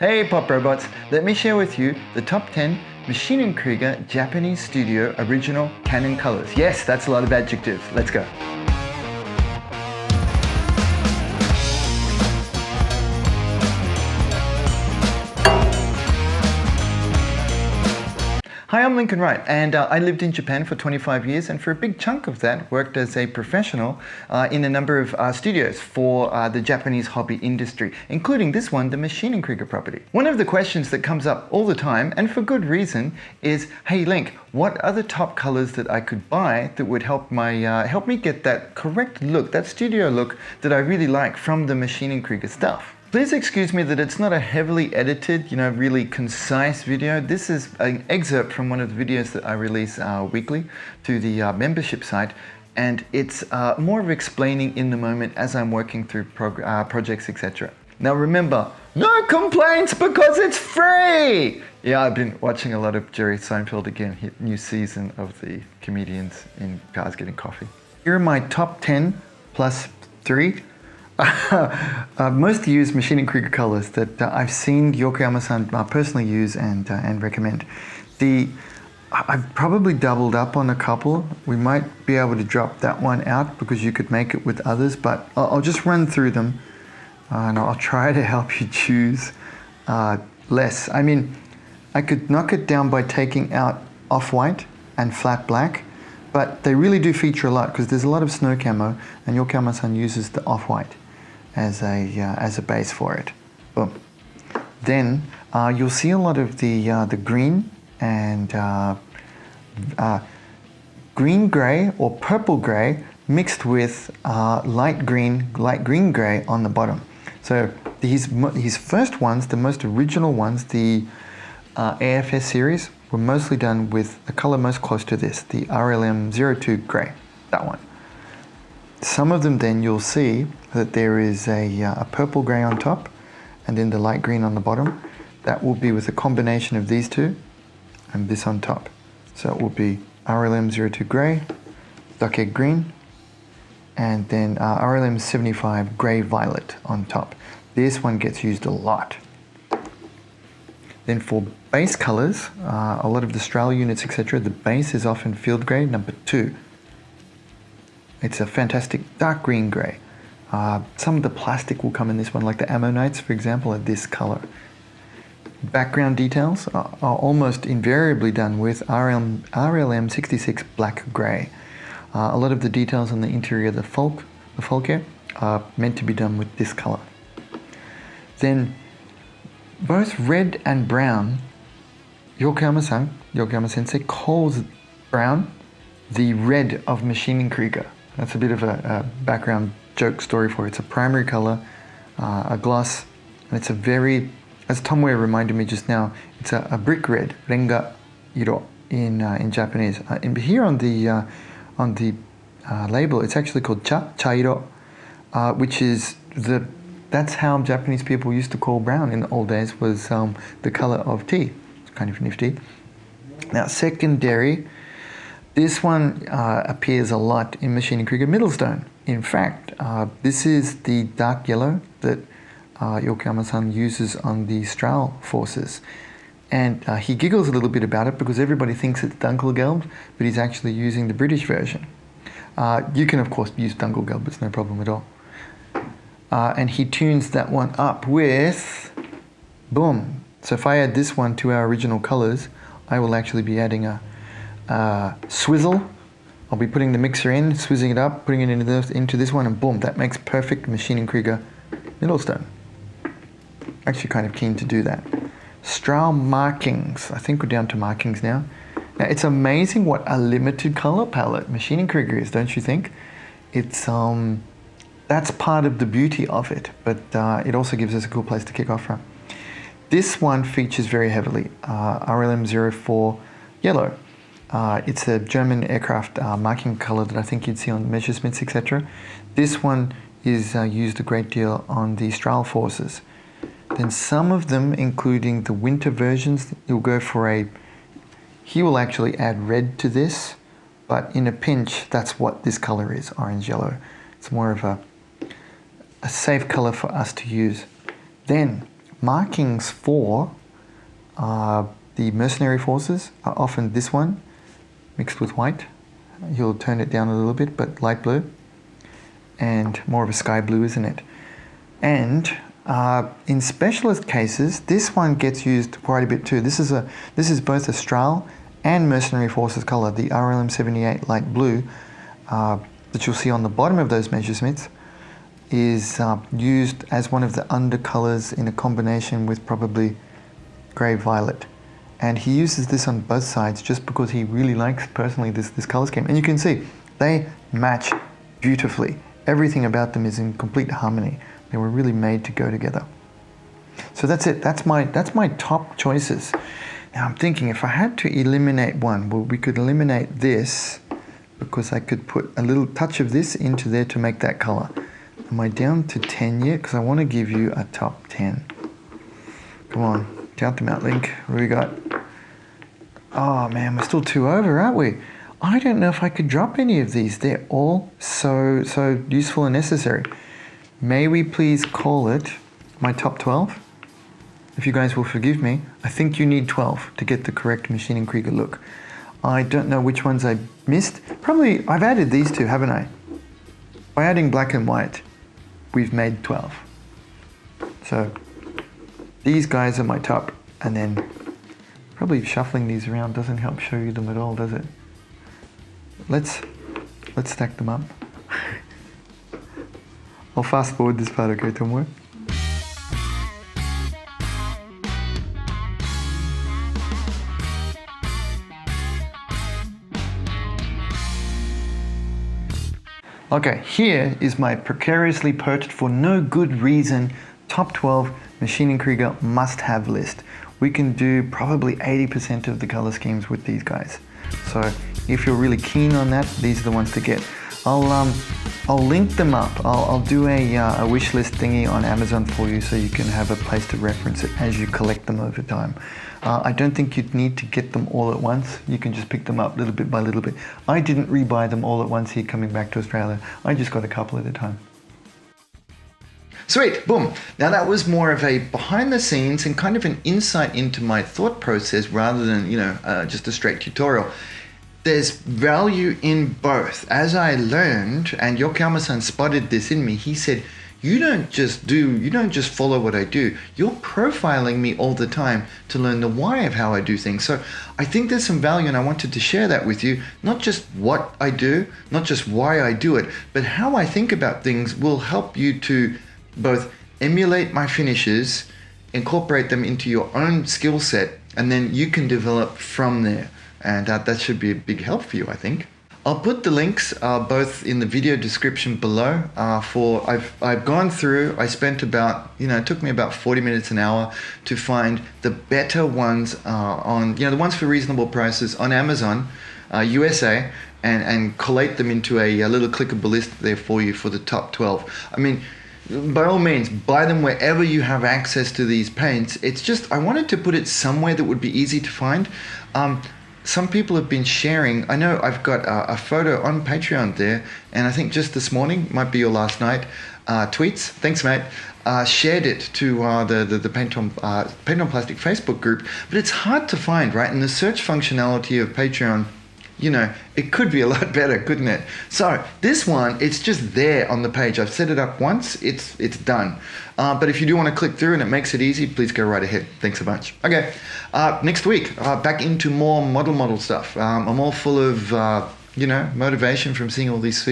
Hey Pop Robots, let me share with you the top 10 Maschinen Krieger Japanese Studio Original Canon colors. Yes, that's a lot of adjectives. Let's go. Hi, I'm Lincoln Wright, and I lived in Japan for 25 years, and for a big chunk of that worked as a professional in a number of studios for the Japanese hobby industry, including this one, the Maschinen Krieger property. One of the questions that comes up all the time, and for good reason, is, hey Link, what are the top colors that I could buy that would help me get that correct look, that studio look that I really like from the Maschinen Krieger stuff? Please excuse me that it's not a heavily edited, really concise video. This is an excerpt from one of the videos that I release weekly to the membership site, and it's more of explaining in the moment as I'm working through projects, etc. Now remember, no complaints because it's free! Yeah, I've been watching a lot of Jerry Seinfeld again, new season of the comedians in cars getting coffee. Here are my top 10 plus 3 most used Maschinen Krieger colors that I've seen Yokoyama-san personally use and recommend. I've probably doubled up on a couple. We might be able to drop that one out because you could make it with others, but I'll just run through them and I'll try to help you choose less. I mean, I could knock it down by taking out off-white and flat black, but they really do feature a lot because there's a lot of snow camo, and Yokoyama-san uses the off-white as a base for it. Boom. Then you'll see a lot of the green and green gray or purple gray mixed with light green gray on the bottom. So his first ones, the most original ones, the AFS series, were mostly done with the color most close to this, the RLM02 gray, that one. Some of them then you'll see that there is a purple gray on top and then the light green on the bottom. That will be with a combination of these two and this on top. So it will be RLM02 gray, duck egg green, and then RLM75 gray violet on top. This one gets used a lot. Then for base colors, a lot of the Strahl units, etc., the base is often field gray, number 2. It's a fantastic dark green gray. Some of the plastic will come in this one, like the ammonites, for example, are this color. Background details are almost invariably done with RLM66 black gray. A lot of the details on the interior of the Folke are meant to be done with this color. Then both red and brown, Yokoyama Sensei calls brown the red of Maschinen Krieger. That's a bit of a background joke story for it. It's a primary color, a gloss, and it's a very, as Tom Ware reminded me just now, it's a brick red, renga iro in Japanese. And here on the label, it's actually called chairo, which is that's how Japanese people used to call brown in the old days, was the color of tea. It's kind of nifty. Now secondary, this one appears a lot in Maschinen Krieger Middlestone. In fact, this is the dark yellow that Yokoyama-san uses on the Strahl forces. And he giggles a little bit about it because everybody thinks it's Dunkelgelb, but he's actually using the British version. You can, of course, use Dunkelgelb, it's no problem at all. And he tunes that one up with, boom. So if I add this one to our original colors, I will actually be adding a swizzle. I'll be putting the mixer in, swizzing it up, putting it into this one, and boom, that makes perfect Maschinen Krieger Middlestone. Actually kind of keen to do that. Strahl markings. I think we're down to markings now. Now it's amazing what a limited color palette Maschinen Krieger is, don't you think? It's that's part of the beauty of it, but it also gives us a cool place to kick off from. This one features very heavily RLM04 yellow. It's a German aircraft marking color that I think you'd see on Messerschmitts, etc. This one is used a great deal on the Strahl forces. Then some of them, including the winter versions, you'll go for he will actually add red to this, but in a pinch, that's what this color is, orange-yellow. It's more of a safe color for us to use. Then markings for the mercenary forces are often this one mixed with white. You'll turn it down a little bit, but light blue and more of a sky blue, isn't it? And in specialist cases, this one gets used quite a bit too. This is both Austral and Mercenary Forces color, the RLM 78 light blue that you'll see on the bottom of those Messerschmitts is used as one of the undercolors in a combination with probably grey violet. And he uses this on both sides just because he really likes personally this color scheme. And you can see they match beautifully. Everything about them is in complete harmony. They were really made to go together. So that's it. That's my top choices. Now I'm thinking if I had to eliminate one, well, we could eliminate this because I could put a little touch of this into there to make that color. Am I down to 10 yet? Because I want to give you a top 10. Come on, count them out, Link. What do we got? Oh man, we're still 2 over, aren't we? I don't know if I could drop any of these. They're all so useful and necessary. May we please call it my top 12? If you guys will forgive me, I think you need 12 to get the correct Maschinen Krieger look. I don't know which ones I missed. Probably, I've added these two, haven't I? By adding black and white, we've made 12. So, these guys are my top, and then probably shuffling these around doesn't help show you them at all, does it? Let's stack them up. I'll fast forward this part, okay, Tomoe? Okay, here is my precariously purchased for no good reason top 12 Maschinen Krieger must-have list. We can do probably 80% of the color schemes with these guys. So if you're really keen on that, these are the ones to get. I'll link them up. I'll do a wish list thingy on Amazon for you so you can have a place to reference it as you collect them over time. I don't think you'd need to get them all at once. You can just pick them up little bit by little bit. I didn't rebuy them all at once here coming back to Australia. I just got a couple at a time. Sweet, boom. Now that was more of a behind the scenes and kind of an insight into my thought process rather than, just a straight tutorial. There's value in both. As I learned, and Yokoyama-san spotted this in me, he said, you don't just follow what I do. You're profiling me all the time to learn the why of how I do things. So I think there's some value and I wanted to share that with you. Not just what I do, not just why I do it, but how I think about things will help you to both emulate my finishes, incorporate them into your own skill set, and then you can develop from there. And that should be a big help for you, I think. I'll put the links both in the video description below. I've gone through, I spent about, it took me about 40 minutes, an hour to find the better ones on, the ones for reasonable prices on Amazon, USA, and collate them into a little clickable list there for you for the top 12. I mean, by all means, buy them wherever you have access to these paints. It's just, I wanted to put it somewhere that would be easy to find. Some people have been sharing, I know I've got a photo on Patreon there, and I think just this morning, might be your last night, tweets, thanks mate, shared it to the Paint on Plastic Facebook group, but it's hard to find, right? And the search functionality of Patreon, it could be a lot better, couldn't it? So this one, it's just there on the page. I've set it up once, it's done. But if you do want to click through and it makes it easy, please go right ahead. Thanks a bunch. Okay, next week, back into more model stuff. I'm all full of, motivation from seeing all these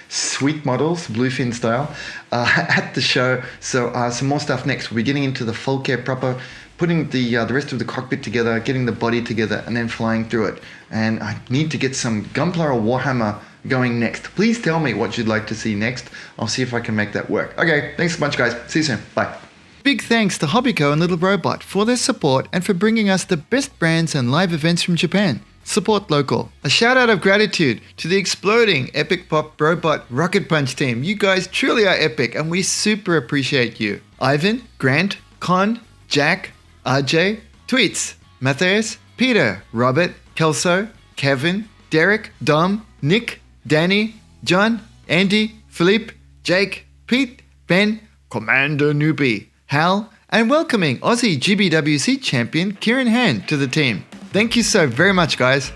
sweet models, bluefin style, at the show. So some more stuff next. We'll be getting into the full care proper, putting the rest of the cockpit together, getting the body together, and then flying through it. And I need to get some Gunpla or Warhammer going next. Please tell me what you'd like to see next. I'll see if I can make that work. Okay, thanks a bunch, guys. See you soon. Bye. Big thanks to Hobbyco and Little Robot for their support and for bringing us the best brands and live events from Japan. Support local. A shout out of gratitude to the exploding Epic Pop Robot Rocket Punch team. You guys truly are epic and we super appreciate you. Ivan, Grant, Con, Jack, RJ, Tweets, Matthias, Peter, Robert, Kelso, Kevin, Derek, Dom, Nick, Danny, John, Andy, Philippe, Jake, Pete, Ben, Commander Newbie, Hal, and welcoming Aussie GBWC champion Kieran Hand to the team. Thank you so very much, guys.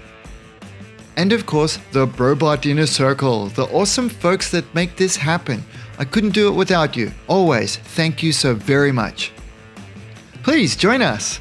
And of course, the Brobot Inner Circle, the awesome folks that make this happen. I couldn't do it without you. Always, thank you so very much. Please join us.